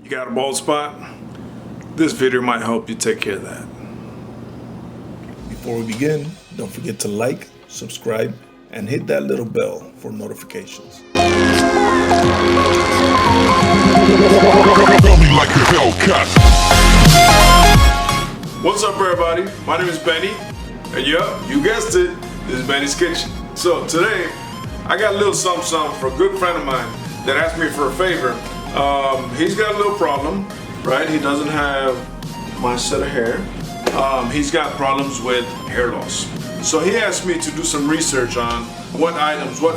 You got a bald spot? This video might help you take care of that. Before we begin, don't forget to like, subscribe, and hit that little bell for notifications. Tell me like a Hellcat. What's up, everybody? My name is Benny, and yup, you guessed it, this is Benny's Kitchen. So today, I got a little something for a good friend of mine that asked me for a favor. He's got a little problem, right? He doesn't have my set of hair. He's got problems with hair loss. So he asked me to do some research on what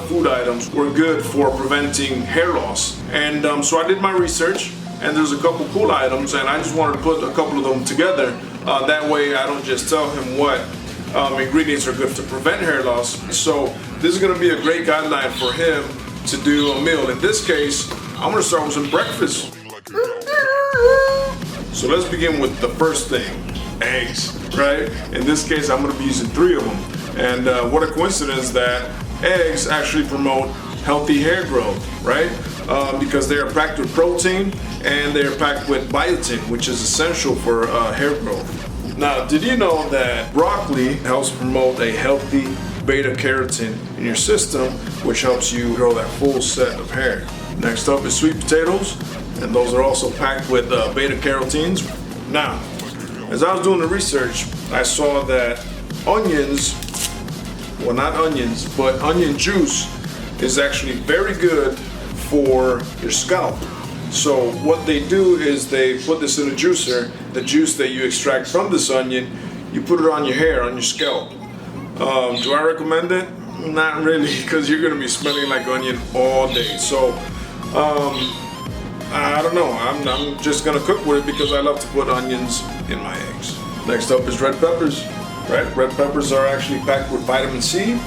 food items were good for preventing hair loss. And so I did my research, and there's a couple cool items, and I just wanted to put a couple of them together. That way I don't just tell him what ingredients are good to prevent hair loss. So this is gonna be a great guideline for him to do a meal. In this case, I'm gonna start with some breakfast. So let's begin with the first thing, eggs, right? In this case, I'm gonna be using 3 of them. And what a coincidence that eggs actually promote healthy hair growth, right? Because they are packed with protein and they're packed with biotin, which is essential for hair growth. Now, did you know that broccoli helps promote a healthy beta carotene in your system, which helps you grow that full set of hair? Next up is sweet potatoes, and those are also packed with beta carotenes. Now, as I was doing the research, I saw that onions, well, not onions, but onion juice is actually very good for your scalp. So what they do is they put this in a juicer, the juice that you extract from this onion, you put it on your hair, on your scalp. Do I recommend it? Not really, because you're gonna be smelling like onion all day. So I don't know, I'm just gonna cook with it because I love to put onions in my eggs. Next up is red peppers, right? Red peppers are actually packed with vitamin C,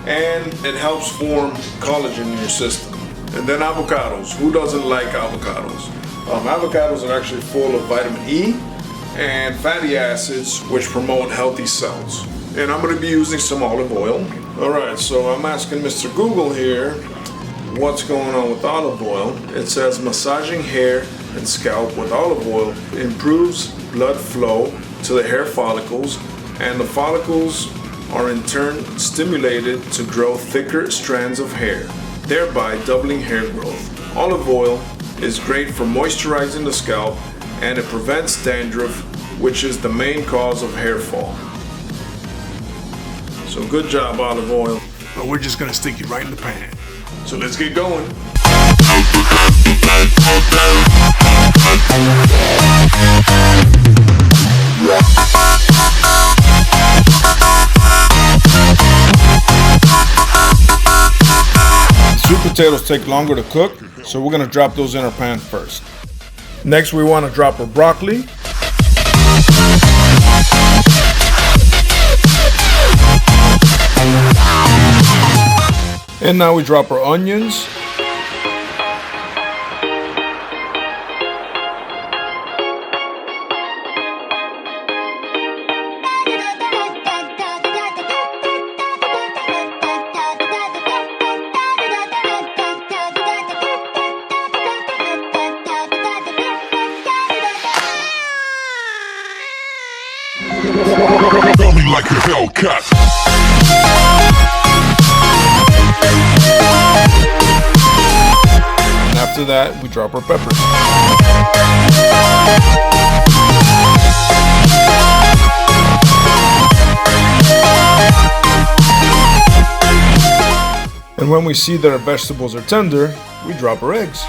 and it helps form collagen in your system. And then avocados. Who doesn't like avocados? Avocados are actually full of vitamin E and fatty acids, which promote healthy cells. And I'm going to be using some olive oil. All right, so I'm asking Mr. Google here, what's going on with olive oil? It says massaging hair and scalp with olive oil improves blood flow to the hair follicles, and the follicles are in turn stimulated to grow thicker strands of hair, thereby doubling hair growth. Olive oil is great for moisturizing the scalp, and it prevents dandruff, which is the main cause of hair fall. So good job, olive oil. But we're just gonna stick it right in the pan. So let's get going. Sweet potatoes take longer to cook, so we're gonna drop those in our pan first. Next, we wanna drop our broccoli. And now we drop our onions. Tell me like a Hellcat. And after that, we drop our peppers. And when we see that our vegetables are tender, we drop our eggs.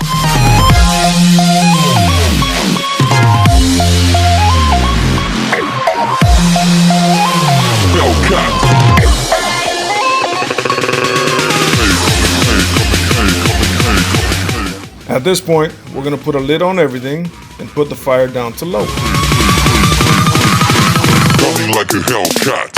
At this point, we're gonna put a lid on everything and put the fire down to low. Tell me like a Hellcat.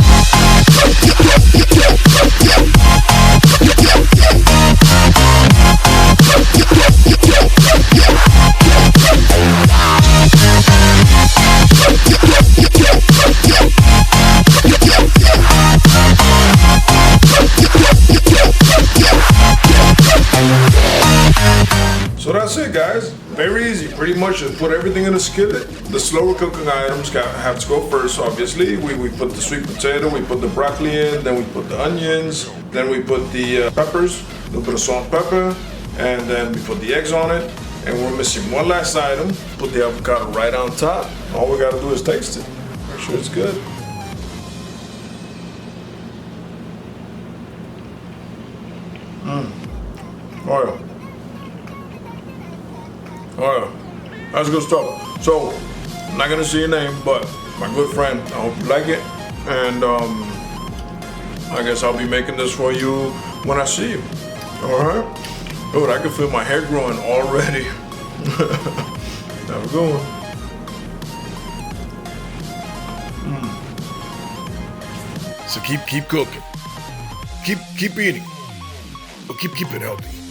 So that's it, guys. Very easy. Pretty much just put everything in a skillet. The slower cooking items have to go first, obviously. We put the sweet potato, we put the broccoli in, then we put the onions, then we put the peppers, a little bit of salt and pepper, and then we put the eggs on it. And we're missing one last item. Put the avocado right on top. All we gotta do is taste it. Make sure it's good. Oh yeah, that's good stuff. So, I'm not gonna say your name, but my good friend, I hope you like it. And I guess I'll be making this for you when I see you. Alright? Dude, I can feel my hair growing already. Have a good one. So keep cooking. Keep eating. But keep it healthy.